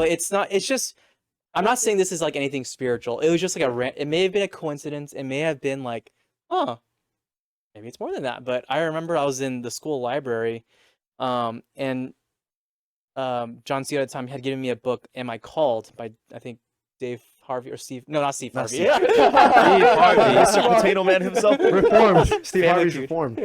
but it's not. It's just I'm not saying this is like anything spiritual. It was just like it may have been a coincidence. It may have been like, oh, maybe it's more than that. But I remember I was in the school library, and John C. at the time had given me a book, Am I Called? By I think Dave Harvey or Steve. No, not Steve Harvey. Steve Harvey, Mr. Potato Man himself. Reformed. Steve Family Harvey's Feud. reformed.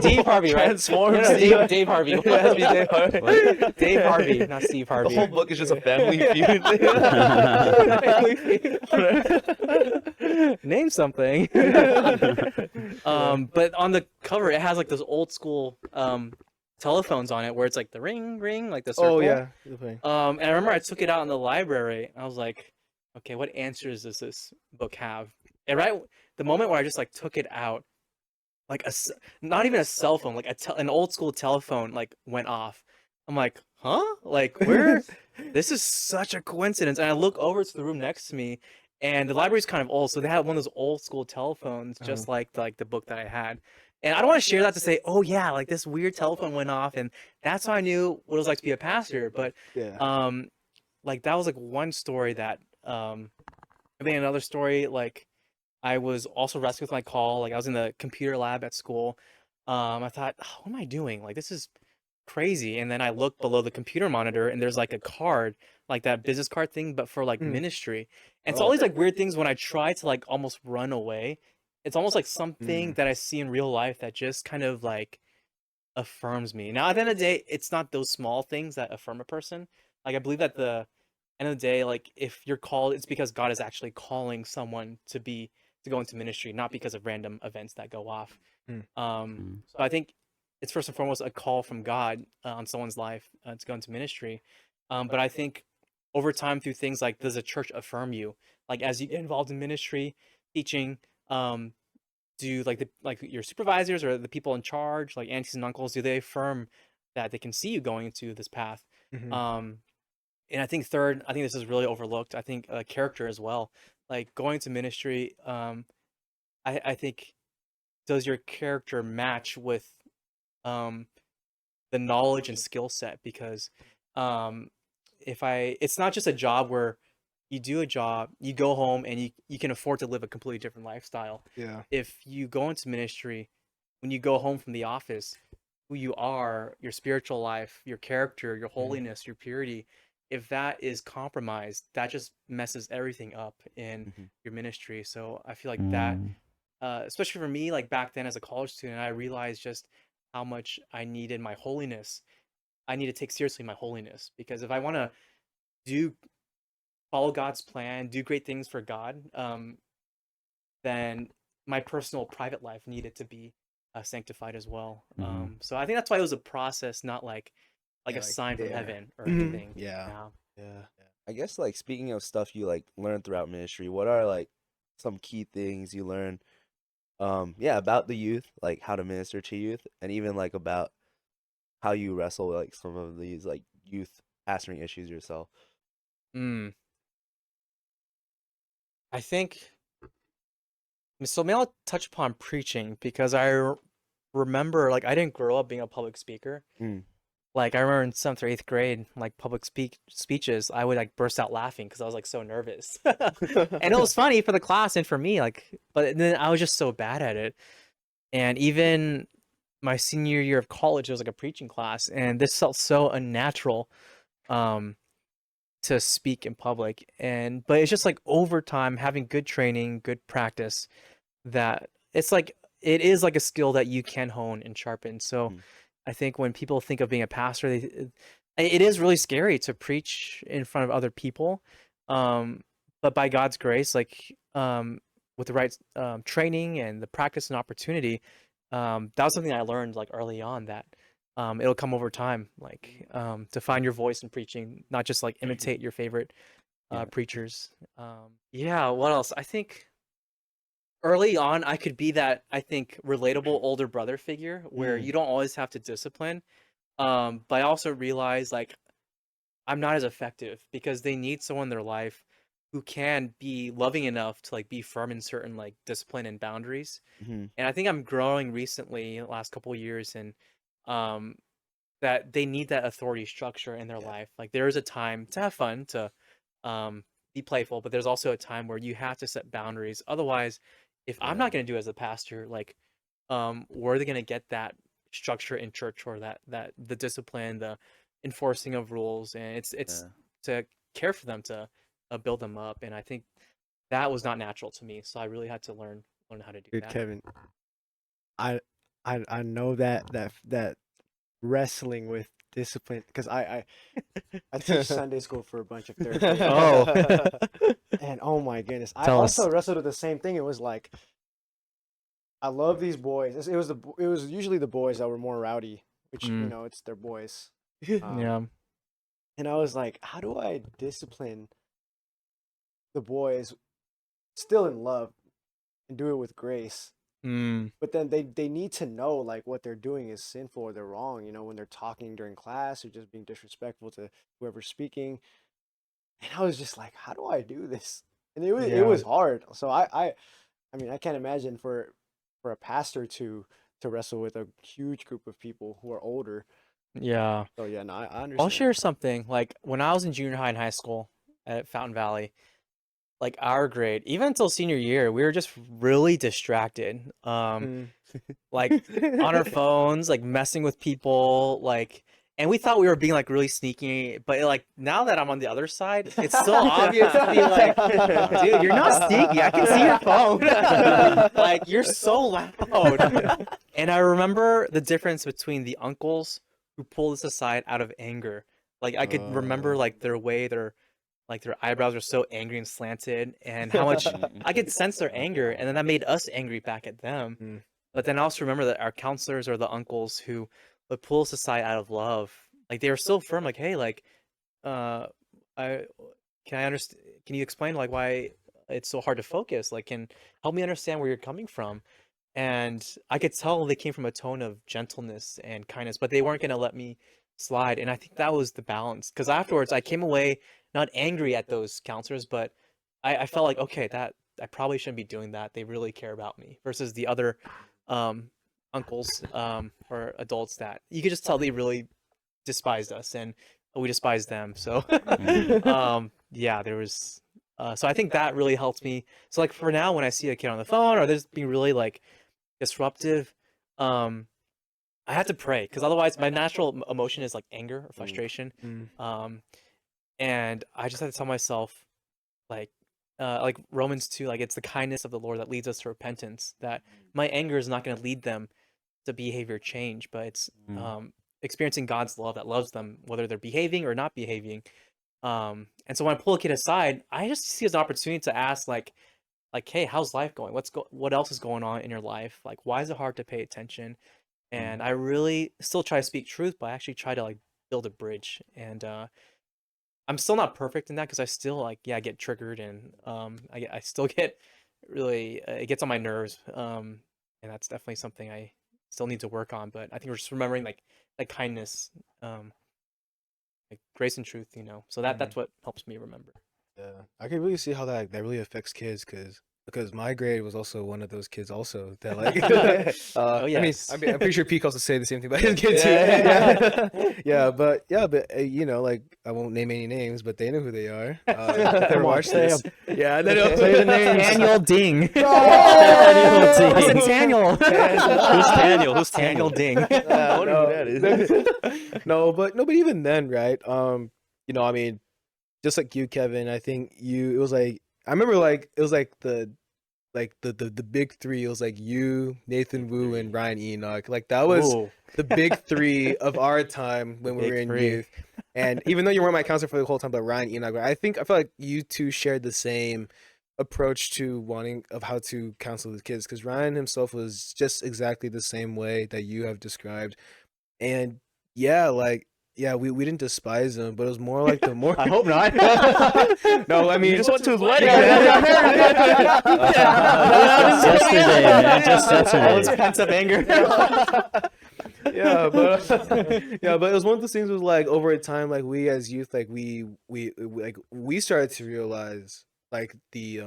Dave Harvey, right? Transformed. No, Dave Harvey. It has to be Dave Harvey. Dave Harvey, not Steve The Harvey. whole book is just a family feud. Name something. But on the cover, it has like those old school telephones on it, where it's like the ring, like the circle. Oh yeah. And I remember I took it out in the library. I was like, okay, what answers does this book have? And right the moment where I just like took it out, like not even a cell phone, like an old school telephone like went off. I'm like, huh? Like where? This is such a coincidence. And I look over to the room next to me, and the library's kind of old, so they had one of those old school telephones, just like the book that I had. And I don't want to share that to say, oh yeah, like this weird telephone went off, and that's how I knew what it was like to be a pastor. But Yeah. like that was like one story that I mean another story, like I was also rescued with my call. Like I was in the computer lab at school. I thought, oh, what am I doing? Like this is crazy. And then I look below the computer monitor, and there's like a card, like that business card thing, but for like ministry. And it's all these like weird things when I try to like almost run away. It's almost like something that I see in real life that just kind of like affirms me. Now, at the end of the day, it's not those small things that affirm a person. Like I believe at the end of the day, like if you're called, it's because God is actually calling someone to go into ministry, not because of random events that go off. So I think it's first and foremost a call from God on someone's life to go into ministry. But I think over time through things like, does a church affirm you? Like as you get involved in ministry, teaching, do like your supervisors or the people in charge, like aunties and uncles, do they affirm that they can see you going into this path? And I think third, I think this is really overlooked. I think character as well. Like going to ministry, I think, does your character match with the knowledge and skill set? Because it's not just a job where you do a job, you go home, and you can afford to live a completely different lifestyle. Yeah. If you go into ministry, when you go home from the office, who you are, your spiritual life, your character, your holiness, your purity, if that is compromised, that just messes everything up in your ministry. So I feel like that, especially for me, like back then as a college student, I realized just how much I needed my holiness. I need to take seriously my holiness, because if I want to follow God's plan, do great things for God, then my personal private life needed to be sanctified as well. So I think that's why it was a process, not like a sign from heaven or anything. Yeah. I guess like speaking of stuff you like learned throughout ministry, what are like some key things you learned about the youth, like how to minister to youth, and even like about how you wrestle with, like some of these like youth pastoring issues yourself? I think so. Maybe I'll touch upon preaching, because I remember like I didn't grow up being a public speaker. Like I remember in 7th or 8th grade, like public speeches, I would like burst out laughing because I was like so nervous. And it was funny for the class and for me, like, but then I was just so bad at it. And even my senior year of college, it was like a preaching class, and this felt so unnatural to speak in public. But it's just like over time, having good training, good practice, that it's like it is like a skill that you can hone and sharpen. So I think when people think of being a pastor, it is really scary to preach in front of other people. But by God's grace, like with the right training and the practice and opportunity, that was something I learned like early on, that it'll come over time, like to find your voice in preaching, not just like imitate your favorite preachers. What else? I think early on, I could be that, I think, relatable older brother figure where you don't always have to discipline. But I also realize like I'm not as effective, because they need someone in their life who can be loving enough to like be firm in certain like discipline and boundaries. And I think I'm growing recently, the last couple of years, and that they need that authority structure in their Yeah. life. Like there is a time to have fun, to be playful, but there's also a time where you have to set boundaries. Otherwise, if I'm Yeah. not going to do it as a pastor, like where are they going to get that structure in church, or that the discipline, the enforcing of rules? And it's Yeah. to care for them, to build them up. And I think that was not natural to me, so I really had to learn how to do Dude, that. Kevin, I I know that wrestling with discipline, because I teach Sunday school for a bunch of third graders. Oh. And oh my goodness, I Tell also us. wrestled with the same thing. It was like, I love these boys. It was usually the boys that were more rowdy, which Mm. it's their boys. Yeah. And I was like, how do I discipline the boys still in love and do it with grace? Mm. But then they need to know like what they're doing is sinful or they're wrong, when they're talking during class or just being disrespectful to whoever's speaking. And I was just like, how do I do this? And it Yeah. was hard. So I mean, I can't imagine for a pastor to wrestle with a huge group of people who are older. Yeah. So yeah, no, I I'll understand. share something. Like when I was in junior high and high school at Fountain Valley, like our grade, even until senior year, we were just really distracted. Mm. Like on our phones, like messing with people, like, and we thought we were being like really sneaky, but like now that I'm on the other side, it's so obvious to be like, dude, you're not sneaky. I can see your phone. Like you're so loud. And I remember the difference between the uncles who pulled us aside out of anger. Like I could remember like their way, their eyebrows were so angry and slanted, and how much I could sense their anger, and then that made us angry back at them. Mm. But then I also remember that our counselors or the uncles who would pull us aside out of love, like they were so firm, like, hey, like, uh, I can I understand? Can you explain like why it's so hard to focus? Like, can help me understand where you're coming from. And I could tell they came from a tone of gentleness and kindness, but they weren't gonna let me slide. And I think that was the balance. Because afterwards, I came away not angry at those counselors, but I felt like, okay, that I probably shouldn't be doing that. They really care about me. Versus the other um, uncles or adults that you could just tell they really despised us, and we despised them. So yeah, there was. So I think that really helped me. So like for now, when I see a kid on the phone or there's being really like disruptive, um, I have to pray, because otherwise my natural emotion is like anger or frustration. Mm. And I just have to tell myself, like Romans 2, like it's the kindness of the Lord that leads us to repentance. That my anger is not going to lead them to behavior change, but it's experiencing God's love that loves them whether they're behaving or not behaving. And so when I pull a kid aside, I just see it as an opportunity to ask, like, hey, how's life going? What else is going on in your life? Like, why is it hard to pay attention? And I really still try to speak truth, but I actually try to like build a bridge. And I'm still not perfect in that, because I still like, yeah, I get triggered, and I still get really it gets on my nerves. And that's definitely something I still need to work on. But I think we're just remembering like kindness, like grace and truth, So that's what helps me remember. Yeah, I can really see how that really affects kids, because my grade was also one of those kids also that like Oh yes. I'm pretty sure Pete also say the same thing about his kid too. Yeah. Yeah, but like I won't name any names, but they know who they are. If they Come ever on, watch say this. 'em. Yeah, they know. Say the names. Daniel Ding. Oh! I said Daniel. Who's Daniel? Who's Daniel Ding. I wonder who that is. No, but even then, right? I mean, just like you, Kevin, I think it was like, I remember like it was like the big three. It was like you, Nathan Wu, and Ryan Enoch. Like that was Ooh. the big three of our time when we big were in three. youth. And even though you weren't my counselor for the whole time, but Ryan Enoch, I feel like you two shared the same approach to wanting of how to counsel the kids, because Ryan himself was just exactly the same way that you have described. And yeah, we didn't despise him, but it was more like the more. I hope not. No, I mean, You just went to his wedding, Yeah, man. Just yesterday, man. Just All this yesterday. pent up anger. Yeah, but it was one of those things. Was like over time, like we as youth, like we started to realize like the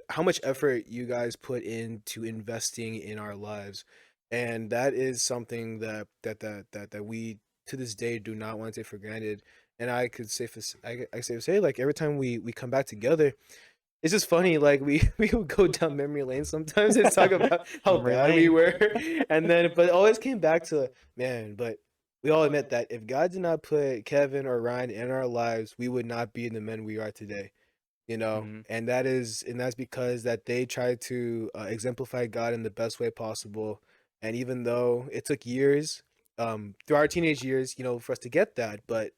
how much effort you guys put into investing in our lives, and that is something that we to this day do not want to take for granted. And I could say like every time we come back together, it's just funny. Like we would go down memory lane sometimes and talk about how Memory bad we lane. were, and then but it always came back to, man. But we all admit that if God did not put Kevin or Ryan in our lives, we would not be the men we are today. Mhm. And that's because that they tried to exemplify God in the best way possible. And even though it took years, through our teenage years, for us to get that, but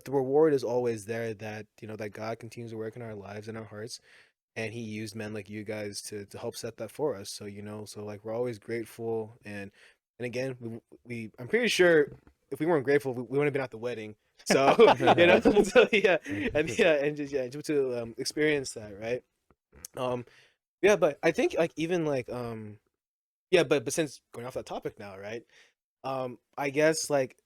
the reward is always there, that that God continues to work in our lives and our hearts, and He used men like you guys to help set that for us. So so like we're always grateful, and again, we I'm pretty sure if we weren't grateful, we wouldn't have been at the wedding. So so just to experience that, right? Yeah, but I think like even like yeah, but since going off that topic now, right? I guess like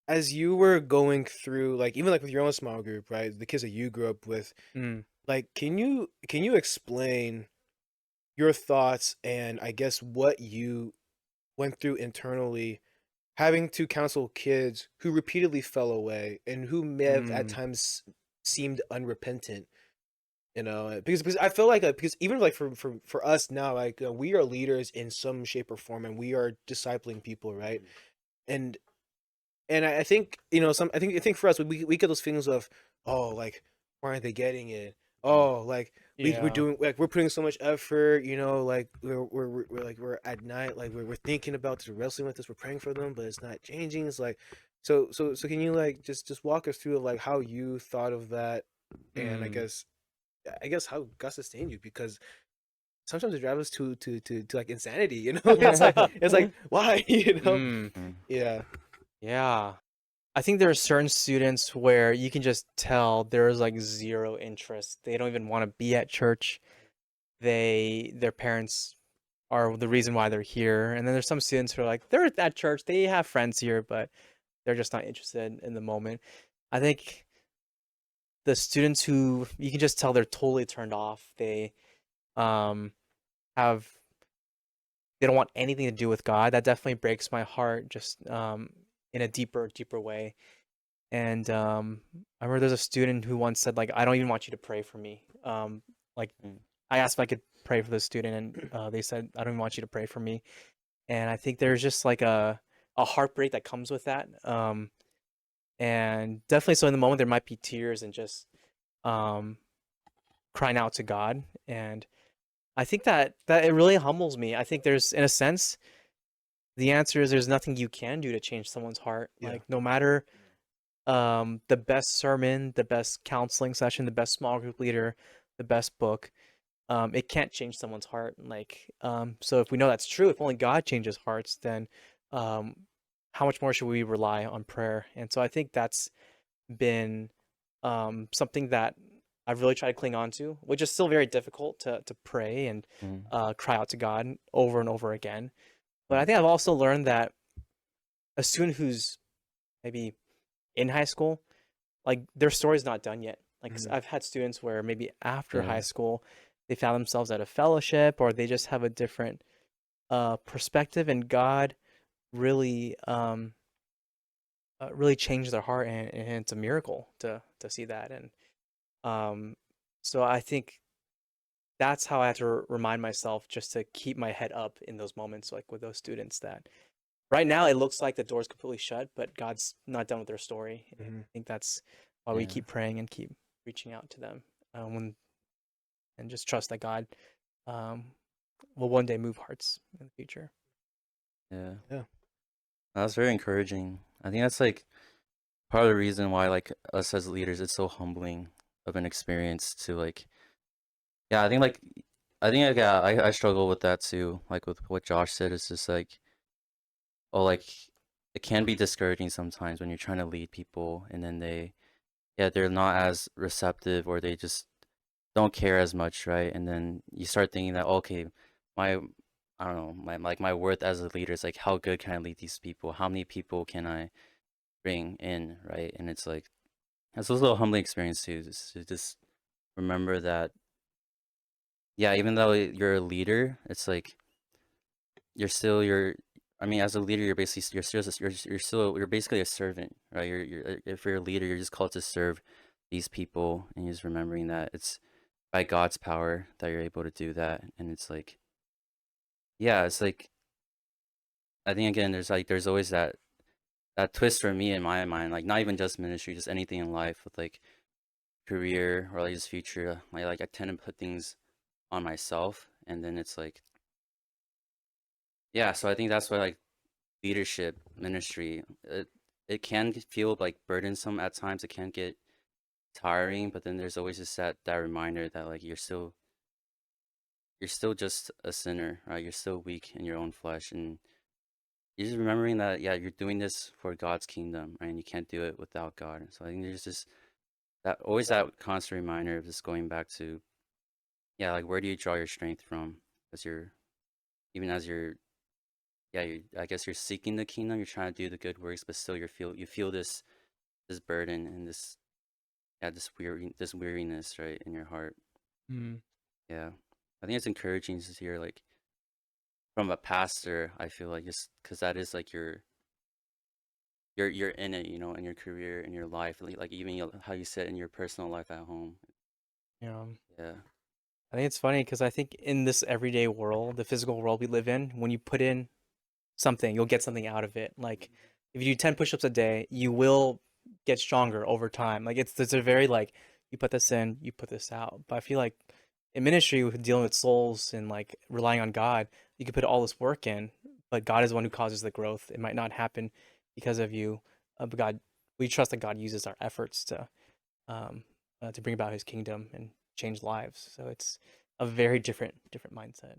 as you were going through, like even like with your own small group, right? The kids that you grew up with, Mm. like can you explain your thoughts and I guess what you went through internally, having to counsel kids who repeatedly fell away and who may have at Mm. times seemed unrepentant, because I feel like because even like for us now, like we are leaders in some shape or form, and we are discipling people, right? And I think some I think for us we get those feelings of, oh, like why aren't they getting it? Oh, like we're Yeah. doing, like we're putting so much effort, like we're like we're at night, like we're thinking about this, we're wrestling with this, we're praying for them, but it's not changing. It's like, so can you like just walk us through like how you thought of that, and I Mm. guess how God sustained you, because sometimes it drives us to like insanity, it's like why, Mm. Mm. yeah. Yeah. I think there are certain students where you can just tell there's like zero interest. They don't even want to be at church. Their parents are the reason why they're here. And then there's some students who are like, they're at church, they have friends here, but they're just not interested in the moment. I think the students who you can just tell they're totally turned off, um have they don't want anything to do with God. That definitely breaks my heart, just in a deeper way. And I remember there's a student who once said, like, I don't even want you to pray for me. Like, Mm. I asked if I could pray for the student, and they said, I don't even want you to pray for me. And I think there's just like a heartbreak that comes with that. And definitely, so in the moment there might be tears and just um crying out to God. And I think that it really humbles me. I think there's, in a sense, the answer is there's nothing you can do to change someone's heart. Yeah. Like, no matter the best sermon, the best counseling session, the best small group leader, the best book, it can't change someone's heart. Like, so if we know that's true, if only God changes hearts, then um, how much more should we rely on prayer? And so I think that's been something that I've really tried to cling on to, which is still very difficult to pray and Mm. cry out to God over and over again. But I Mm. think I've also learned that a student who's maybe in high school, like, their story's not done yet. Like, 'cause Mhm. I've had students where maybe after Yeah. high school, they found themselves at a fellowship, or they just have a different perspective, and God really really changed their heart, and it's a miracle to see that. And um, so I think that's how I have to remind myself, just to keep my head up in those moments, like with those students, that right now it looks like the door's completely shut, but God's not done with their story. And Mhm. I think that's why we Yeah. keep praying and keep reaching out to them, and just trust that God um, will one day move hearts in the future. Yeah. Yeah. That's very encouraging. I think that's like part of the reason why like us as leaders, it's so humbling of an experience to like, yeah, I think like yeah, I struggle with that too. Like with what Josh said, it's just like, oh, like it can be discouraging sometimes when you're trying to lead people and then they're not as receptive, or they just don't care as much, right? And then you start thinking that, okay, my I don't know, my worth as a leader is like, how good can I lead these people? How many people can I bring in, right? And it's like, it's a little humbling experience too, just to just remember that, yeah, even though you're a leader, it's like you're still I mean, as a leader, you're basically you're basically a servant, right? If you're a leader, you're just called to serve these people, and you're just remembering that it's by God's power that you're able to do that. And it's like, yeah, it's like I think again, there's always that twist for me in my mind, like not even just ministry, just anything in life with like career or like just future. Like I tend to put things on myself, and then it's like, yeah. So I think that's why like leadership ministry, it can feel like burdensome at times. It can get tiring, but then there's always just that reminder that like you're still just a sinner, right? You're still weak in your own flesh, and you're just remembering that yeah, you're doing this for God's kingdom, right? And you can't do it without God. So I think there's just that constant reminder of just going back to yeah, like where do you draw your strength from as you're even as you're yeah, I guess you're seeking the kingdom, you're trying to do the good works, but still you feel this burden and this yeah, this weariness, right, in your heart. Mm. Yeah. I think it's encouraging to hear like from a pastor, I feel like just because that is like you're in it, in your career, in your life, like even how you said in your personal life at home. Yeah. Yeah. I think it's funny because I think in this everyday world, the physical world we live in, when you put in something, you'll get something out of it. Like if you do 10 push-ups a day, you will get stronger over time. Like it's a very like you put this in, you put this out. But I feel like in ministry with dealing with souls and like relying on God, you could put all this work in, but God is the one who causes the growth. It might not happen because of you, but God, we trust that God uses our efforts to bring about His kingdom and change lives. So it's a very different mindset.